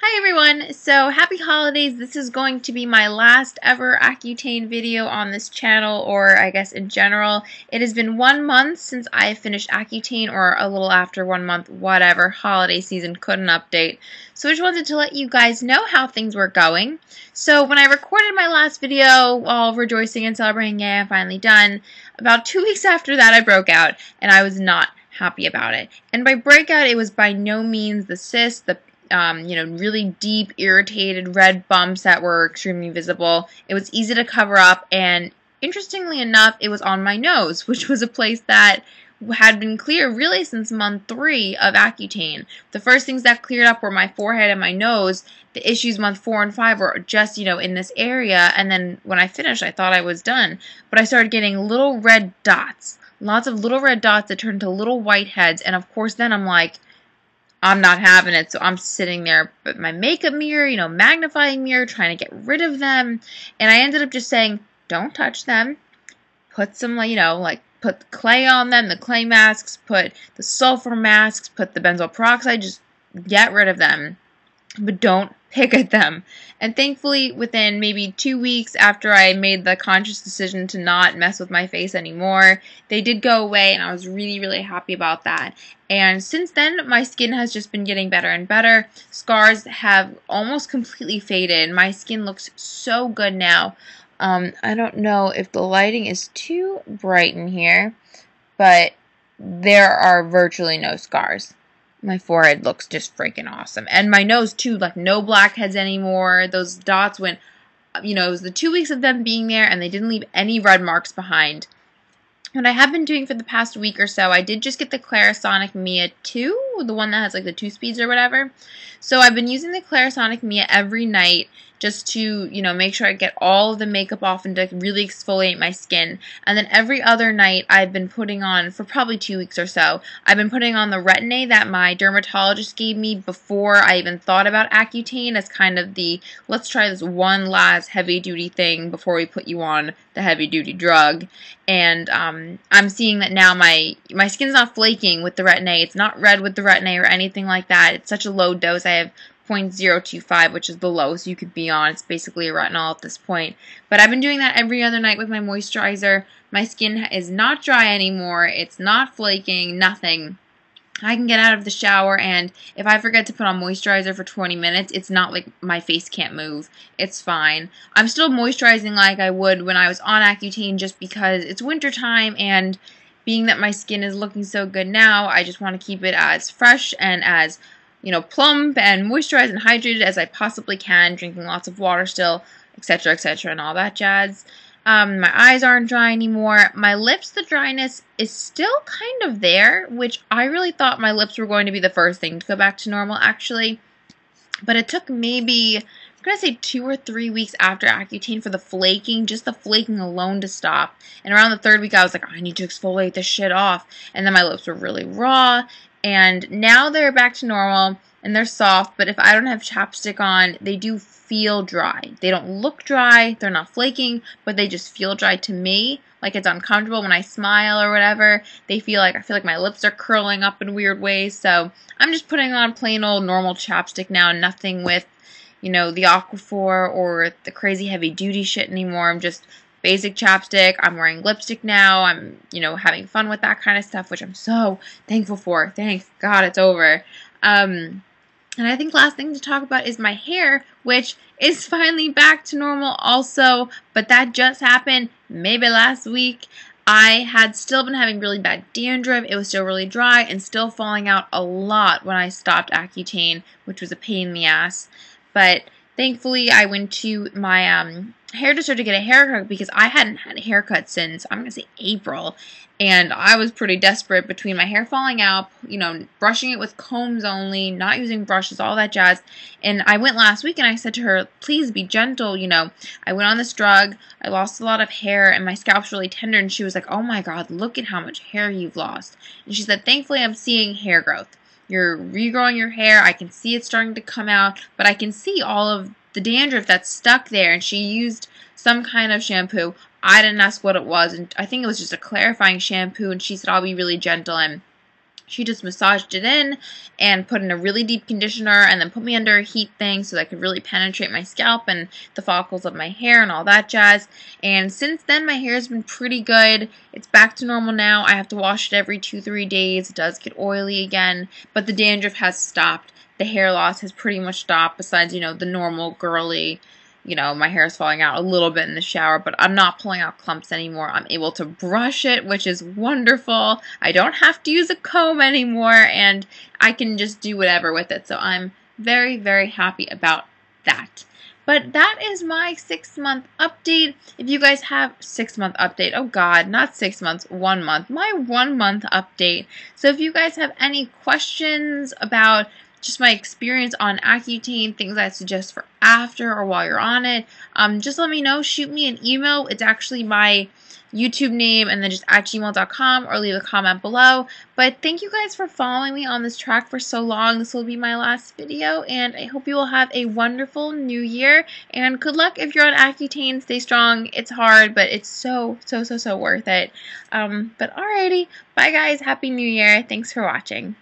Hi everyone! So happy holidays. This is going to be my last ever Accutane video on this channel, or I guess in general. It has been 1 month since I finished Accutane, or a little after 1 month, whatever. Holiday season, couldn't update. So I just wanted to let you guys know how things were going. So when I recorded my last video, all rejoicing and celebrating, yay, I'm finally done, about 2 weeks after that I broke out, and I was not happy about it. And by breakout, it was by no means the cyst, the really deep, irritated red bumps that were extremely visible. It was easy to cover up, and interestingly enough, it was on my nose, which was a place that had been clear really since month 3 of Accutane. The first things that cleared up were my forehead and my nose. The issues month 4 and 5 were just, in this area, and then when I finished, I thought I was done. But I started getting little red dots. Lots of little red dots that turned to little white heads, and of course then I'm like, I'm not having it, so I'm sitting there with my makeup mirror, magnifying mirror, trying to get rid of them, and I ended up just saying, don't touch them, put some, put clay on them, the clay masks, put the sulfur masks, put the benzoyl peroxide, just get rid of them, but don't pick at them. And thankfully, within maybe 2 weeks after I made the conscious decision to not mess with my face anymore, they did go away, and I was really, really happy about that. And since then, my skin has just been getting better and better. Scars have almost completely faded. My skin looks so good now. I don't know if the lighting is too bright in here, but there are virtually no scars. My forehead looks just freaking awesome. And my nose, too, like no blackheads anymore. Those dots went, it was the 2 weeks of them being there, and they didn't leave any red marks behind. What I have been doing for the past week or so, I did just get the Clarisonic Mia 2, the one that has like the 2 speeds or whatever. So I've been using the Clarisonic Mia every night just to, make sure I get all of the makeup off and to really exfoliate my skin. And then every other night I've been putting on, for probably 2 weeks or so, I've been putting on the Retin-A that my dermatologist gave me before I even thought about Accutane as kind of the, let's try this one last heavy-duty thing before we put you on the heavy-duty drug. And I'm seeing that now my skin's not flaking with the Retin-A. It's not red with the Retin-A or anything like that. It's such a low dose. I have 0.025, which is the lowest you could be on. It's basically a retinol at this point. But I've been doing that every other night with my moisturizer. My skin is not dry anymore. It's not flaking, nothing. I can get out of the shower, and if I forget to put on moisturizer for 20 minutes, it's not like my face can't move. It's fine. I'm still moisturizing like I would when I was on Accutane just because it's winter time, and being that my skin is looking so good now, I just want to keep it as fresh and as plump and moisturized and hydrated as I possibly can, drinking lots of water still, etc., and all that jazz. My eyes aren't dry anymore. My lips, the dryness is still kind of there, which I really thought my lips were going to be the first thing to go back to normal, actually. But it took maybe, I'm going to say 2 or 3 weeks after Accutane for the flaking, just the flaking alone to stop. And around the 3rd week, I was like, I need to exfoliate this shit off. And then my lips were really raw. And now they're back to normal, and they're soft, but if I don't have chapstick on, they do feel dry. They don't look dry, they're not flaking, but they just feel dry to me, like it's uncomfortable when I smile or whatever. I feel like my lips are curling up in weird ways, so I'm just putting on plain old normal chapstick now, nothing with, the Aquaphor or the crazy heavy duty shit anymore. I'm just basic chapstick. I'm wearing lipstick now. I'm, having fun with that kind of stuff, which I'm so thankful for. Thank God it's over. And I think last thing to talk about is my hair, which is finally back to normal also, but that just happened maybe last week. I had still been having really bad dandruff. It was still really dry and still falling out a lot when I stopped Accutane, which was a pain in the ass. But thankfully, I went to my hairdresser to get a haircut because I hadn't had a haircut since, I'm going to say April, and I was pretty desperate between my hair falling out, brushing it with combs only, not using brushes, all that jazz. And I went last week and I said to her, please be gentle, I went on this drug, I lost a lot of hair, and my scalp's really tender, and she was like, oh my God, look at how much hair you've lost. And she said, thankfully I'm seeing hair growth. You're regrowing your hair, I can see it starting to come out, but I can see all of the dandruff that's stuck there. And she used some kind of shampoo. I didn't ask what it was, and I think it was just a clarifying shampoo, and she said I'll be really gentle, and She just massaged it in and put in a really deep conditioner and then put me under a heat thing so that I could really penetrate my scalp and the follicles of my hair and all that jazz. And since then, my hair has been pretty good. It's back to normal now. I have to wash it every 2-3 days. It does get oily again, but the dandruff has stopped. The hair loss has pretty much stopped besides, the normal girly, my hair is falling out a little bit in the shower, but I'm not pulling out clumps anymore. I'm able to brush it, which is wonderful. I don't have to use a comb anymore, and I can just do whatever with it. So I'm very, very happy about that. But that is my 6-month update. If you guys have 6-month update, oh God, not 6 months, 1 month, my 1-month update. So if you guys have any questions about just my experience on Accutane, things I suggest for after or while you're on it, just let me know. Shoot me an email. It's actually my YouTube name and then just @gmail.com, or leave a comment below. But thank you guys for following me on this track for so long. This will be my last video, and I hope you will have a wonderful new year, and good luck if you're on Accutane. Stay strong. It's hard, but it's so worth it. But alrighty, bye guys, happy new year. Thanks for watching.